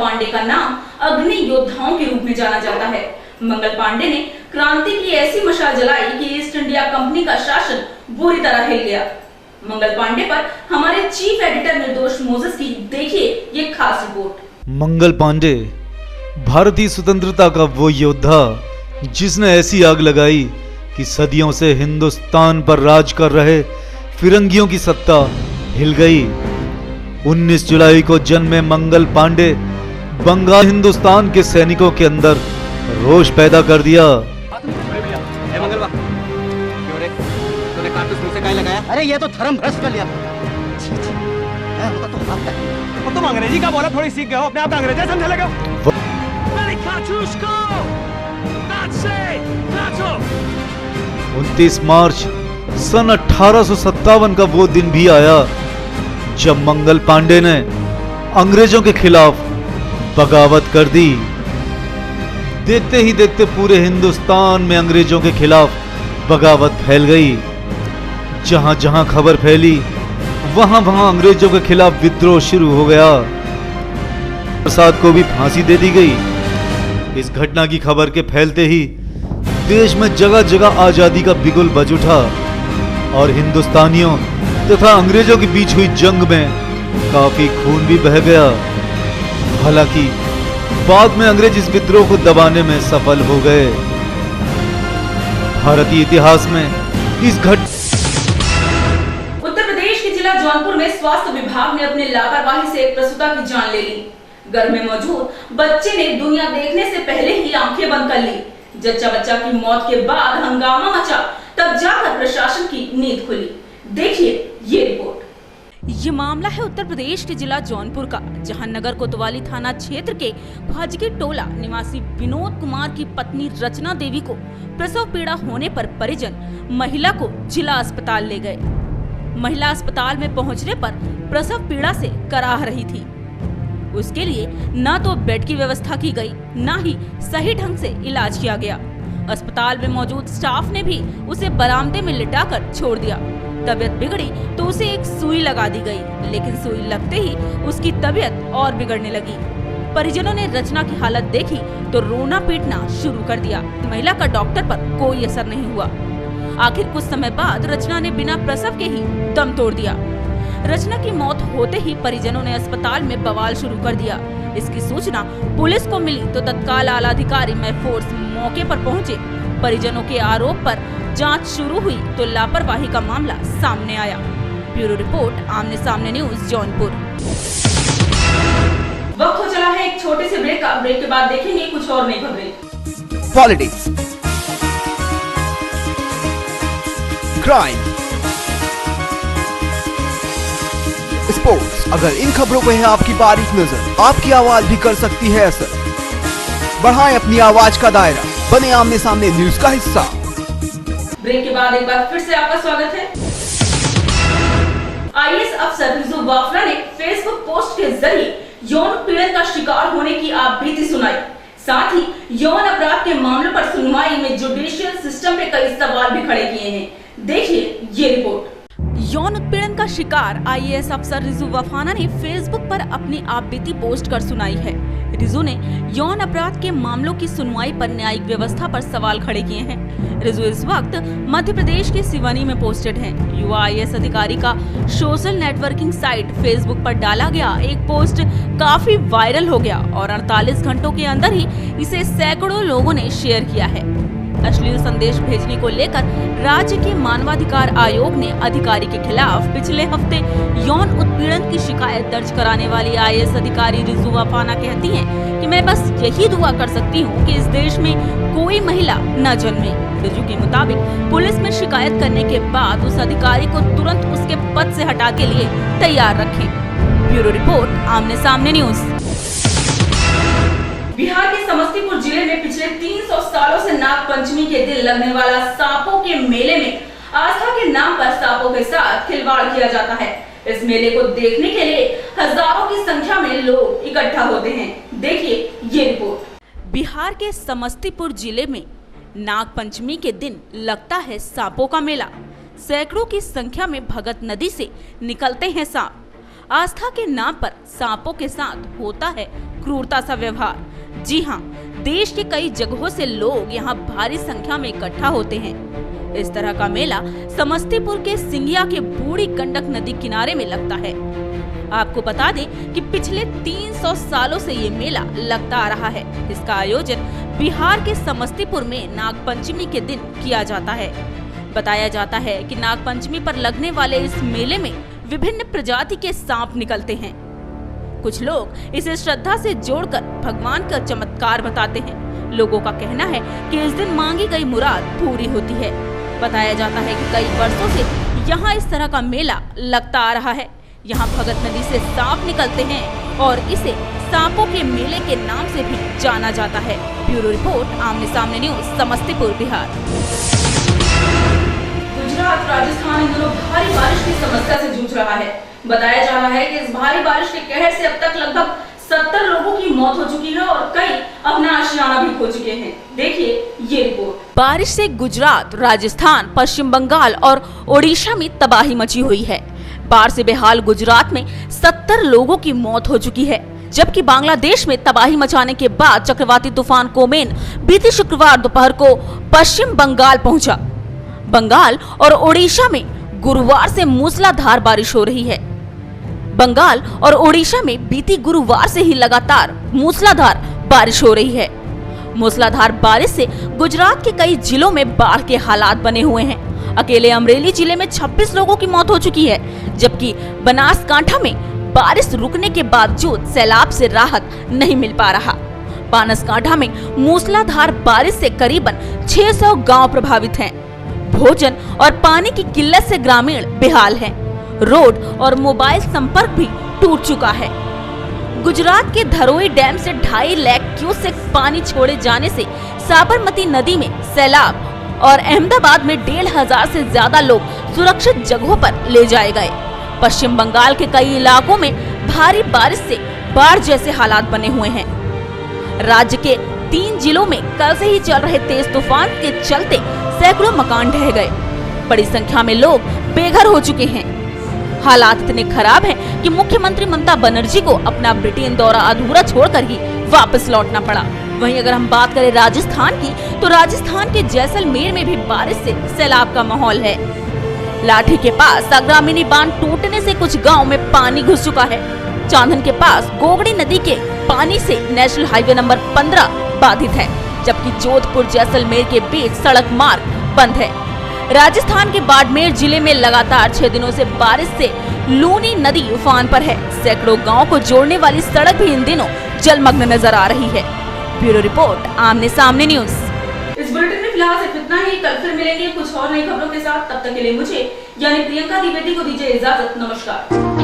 पांडे का नाम अग्नि योद्धाओं के रूप में जाना जाता है। मंगल पांडे ने क्रांति की ऐसी मशाल जलाई कि ईस्ट इंडिया कंपनी का शासन बुरी तरह हिल गया। मंगल पांडे पर हमारे चीफ एडिटर निर्दोष मोसेस की देखिए ये खास रिपोर्ट। मंगल पांडे भारतीय स्वतंत्रता का वो योद्धा जिसने ऐसी आग लगाई कि सदियों से हिंदुस्तान पर राज कर रहे फिरंगियों की सत्ता हिल गई। 19 जुलाई को जन्मे मंगल पांडे बंगाल हिंदुस्तान के सैनिकों के अंदर रोष पैदा कर दिया। तूने कारतूस मुझसे काहे लगाया? अरे ये तो धर्म भ्रष्ट कर लिया। तो तुम अंग्रेजी का बोला थोड़ी सीख गए हो, अपने आप अंग्रेजी समझने लगे हो। 29 मार्च सन 1857 का वो दिन भी आया जब मंगल पांडे ने अंग्रेजों के खिलाफ बगावत कर दी। देखते ही देखते पूरे हिंदुस्तान में अंग्रेजों के खिलाफ बगावत फैल गई। जहां जहां खबर फैली वहां वहां अंग्रेजों के खिलाफ विद्रोह शुरू हो गया। प्रसाद को भी फांसी दे दी गई। इस घटना की खबर के फैलते ही देश में जगह जगह आजादी का बिगुल बज उठा और हिंदुस्तानियों तथा अंग्रेजों के बीच हुई जंग में काफी खून भी बह गया। हालांकि बाद में अंग्रेज इस विद्रोह को दबाने में सफल हो गए। भारतीय इतिहास में इस उत्तर प्रदेश के जिला जौनपुर में स्वास्थ्य विभाग ने अपनी लापरवाही से एक प्रसूता की जान ले ली। घर में मौजूद बच्चे ने दुनिया देखने से पहले ही आंखें बंद कर ली। जच्चा बच्चा की मौत के बाद हंगामा मचा, तब जाकर प्रशासन की नींद खुली। देखिए ये रिपोर्ट। ये मामला है उत्तर प्रदेश के जिला जौनपुर का, जहां नगर कोतवाली थाना क्षेत्र के ख्वाजगी टोला निवासी विनोद कुमार की पत्नी रचना देवी को प्रसव पीड़ा होने पर परिजन महिला को जिला अस्पताल ले गए। महिला अस्पताल में पहुंचने पर प्रसव पीड़ा से कराह रही थी। उसके लिए न तो बेड की व्यवस्था की गई, न ही सही ढंग से इलाज किया गया। अस्पताल में मौजूद स्टाफ ने भी उसे बरामदे में लिटाकर छोड़ दिया। तबीयत बिगड़ी तो उसे एक सुई लगा दी गई, लेकिन सुई लगते ही उसकी तबीयत और बिगड़ने लगी। परिजनों ने रचना की हालत देखी तो रोना पीटना शुरू कर दिया। महिला का डॉक्टर पर कोई असर नहीं हुआ। आखिर कुछ समय बाद रचना ने बिना प्रसव के ही दम तोड़ दिया। रचना की मौत होते ही परिजनों ने अस्पताल में बवाल शुरू कर दिया। इसकी सूचना पुलिस को मिली तो तत्काल आला अधिकारी महफूज मौके पर पहुंचे। परिजनों के आरोप पर जांच शुरू हुई तो लापरवाही का मामला सामने आया। ब्यूरो रिपोर्ट, आमने सामने न्यूज, जौनपुर। वक्त हो चला है एक छोटे से ब्रेक का। ब्रेक के बाद देखेंगे कुछ और नई खबरें। Politics, crime, sports. अगर इन खबरों पे है आपकी बारीक नजर, आपकी आवाज भी कर सकती है असर। बढ़ाएं अपनी आवाज का दायरा, बने आमने सामने न्यूज का हिस्सा। ब्रेक के बाद एक बार फिर से आपका स्वागत है। आईएएस अफसर रिजू वाफला ने फेसबुक पोस्ट के जरिए यौन उत्पीड़न का शिकार होने की आप बीती सुनाई। साथ ही यौन अपराध के मामलों पर सुनवाई में जुडिशियल सिस्टम पे कई सवाल भी खड़े किए हैं। देखिए ये रिपोर्ट। यौन उत्पीड़न का शिकार आईएएस अफसर रिजू वाफाना ने फेसबुक पर अपनी आपबीती पोस्ट कर सुनाई है। रिजू ने यौन अपराध के मामलों की सुनवाई पर न्यायिक व्यवस्था पर सवाल खड़े किए हैं। रिजू इस वक्त मध्य प्रदेश के सिवानी में पोस्टेड हैं। युवा आईएएस अधिकारी का सोशल नेटवर्किंग साइट फेसबुक पर डाला गया एक पोस्ट काफी वायरल हो गया और 48 घंटों के अंदर ही इसे सैकड़ों लोगों ने शेयर किया है। अश्लील संदेश भेजने को लेकर राज्य के मानवाधिकार आयोग ने अधिकारी के खिलाफ पिछले हफ्ते यौन उत्पीड़न की शिकायत दर्ज कराने वाली आईएएस अधिकारी रिजू वाफाना कहती हैं कि मैं बस यही दुआ कर सकती हूं कि इस देश में कोई महिला न जन्मे। रिजू के मुताबिक पुलिस में शिकायत करने के बाद उस अधिकारी को तुरंत उसके पद से हटा के लिए तैयार रखें। ब्यूरो रिपोर्ट, आमने सामने न्यूज। बिहार के समस्तीपुर जिले में पिछले 300 सालों से नाग पंचमी के दिन लगने वाला सांपों के मेले में आस्था के नाम पर सांपों के साथ खिलवाड़ किया जाता है। इस मेले को देखने के लिए हजारों की संख्या में लोग इकट्ठा होते हैं। देखिए ये रिपोर्ट। बिहार के समस्तीपुर जिले में नाग पंचमी के दिन लगता है सांपों का मेला। सैकड़ों की संख्या में भगत नदी से निकलते हैं सांप। आस्था के नाम पर सांपों के साथ होता है क्रूरता सा व्यवहार। जी हाँ, देश के कई जगहों से लोग यहाँ भारी संख्या में इकट्ठा होते हैं। इस तरह का मेला समस्तीपुर के सिंगिया के बूढ़ी गंडक नदी किनारे में लगता है। आपको बता दें कि पिछले 300 सालों से ये मेला लगता आ रहा है। इसका आयोजन बिहार के समस्तीपुर में नागपंचमी के दिन किया जाता है। बताया जाता है कि नागपंचमी पर लगने वाले इस मेले में विभिन्न प्रजाति के सांप निकलते हैं। कुछ लोग इसे श्रद्धा से जोड़कर भगवान का चमत्कार बताते हैं। लोगों का कहना है कि इस दिन मांगी गई मुराद पूरी होती है। बताया जाता है कि कई वर्षों से यहाँ इस तरह का मेला लगता आ रहा है। यहाँ भगत नदी से सांप निकलते हैं और इसे सांपों के मेले के नाम से भी जाना जाता है। ब्यूरो रिपोर्ट, आमने सामने न्यूज, समस्तीपुर, बिहार। गुजरात, राजस्थान इन दिनों भारी बारिश की समस्या से जूझ रहा है। बताया जा रहा है कि इस भारी बारिश के कहर से अब तक लगभग 70 लोगों की मौत हो चुकी है और कई अपना आशियाना भी खो चुके हैं। देखिए ये रिपोर्ट। बारिश से गुजरात, राजस्थान, पश्चिम बंगाल और ओडिशा में तबाही मची हुई है। बाढ़ से बेहाल गुजरात में 70 लोगों की मौत हो चुकी है, जबकि बांग्लादेश में तबाही मचाने के बाद चक्रवाती तूफान कोमेन बीते शुक्रवार दोपहर को पश्चिम बंगाल पहुंचा। बंगाल और ओडिशा में गुरुवार से मूसलाधार बारिश हो रही है। बंगाल और ओडिशा में बीती गुरुवार से ही लगातार मूसलाधार बारिश हो रही है। मूसलाधार बारिश से गुजरात के कई जिलों में बाढ़ के हालात बने हुए हैं। अकेले अमरेली जिले में 26 लोगों की मौत हो चुकी है, जबकि बनासकांठा में बारिश रुकने के बावजूद सैलाब से राहत नहीं मिल पा रहा। बनासकांठा में मूसलाधार बारिश से करीबन 600 गांव प्रभावित हैं। भोजन और पानी की किल्लत से ग्रामीण बेहाल हैं। रोड और मोबाइल संपर्क भी टूट चुका है। गुजरात के धरोई डैम से 2.5 लाख क्यूसेक पानी छोड़े जाने से साबरमती नदी में सैलाब और अहमदाबाद में 1,500 से ज्यादा लोग सुरक्षित जगहों पर ले जाए गए। पश्चिम बंगाल के कई इलाकों में भारी बारिश से बाढ़ जैसे हालात बने हुए हैं। राज्य के 3 जिलों में कल से ही चल रहे तेज तूफान के चलते सैकड़ों मकान ढह गए। बड़ी संख्या में लोग बेघर हो चुके हैं। हालात इतने खराब हैं कि मुख्यमंत्री ममता बनर्जी को अपना ब्रिटेन दौरा अधूरा छोड़कर ही वापस लौटना पड़ा। वहीं अगर हम बात करें राजस्थान की, तो राजस्थान के जैसलमेर में भी बारिश से सैलाब का माहौल है। लाठी के पास अग्रामिनी बांध टूटने से कुछ गाँव में पानी घुस चुका है। चांदन के पास गोगड़ी नदी के पानी से नेशनल हाईवे नंबर 15 बाधित है, जबकि जोधपुर जैसलमेर के बीच सड़क मार्ग बंद है। राजस्थान के बाड़मेर जिले में लगातार 6 दिनों से बारिश से लूनी नदी उफान पर है। सैकड़ों गांव को जोड़ने वाली सड़क भी इन दिनों जलमग्न नजर आ रही है। ब्यूरो रिपोर्ट, आमने सामने न्यूज। इस बुलेटिन में फिलहाल सिर्फ इतना ही। कल फिर मिलेंगे कुछ और नई खबरों के साथ। तब तक के लिए मुझे यानी प्रियंका द्विवेदी को दीजिए इजाजत। नमस्कार।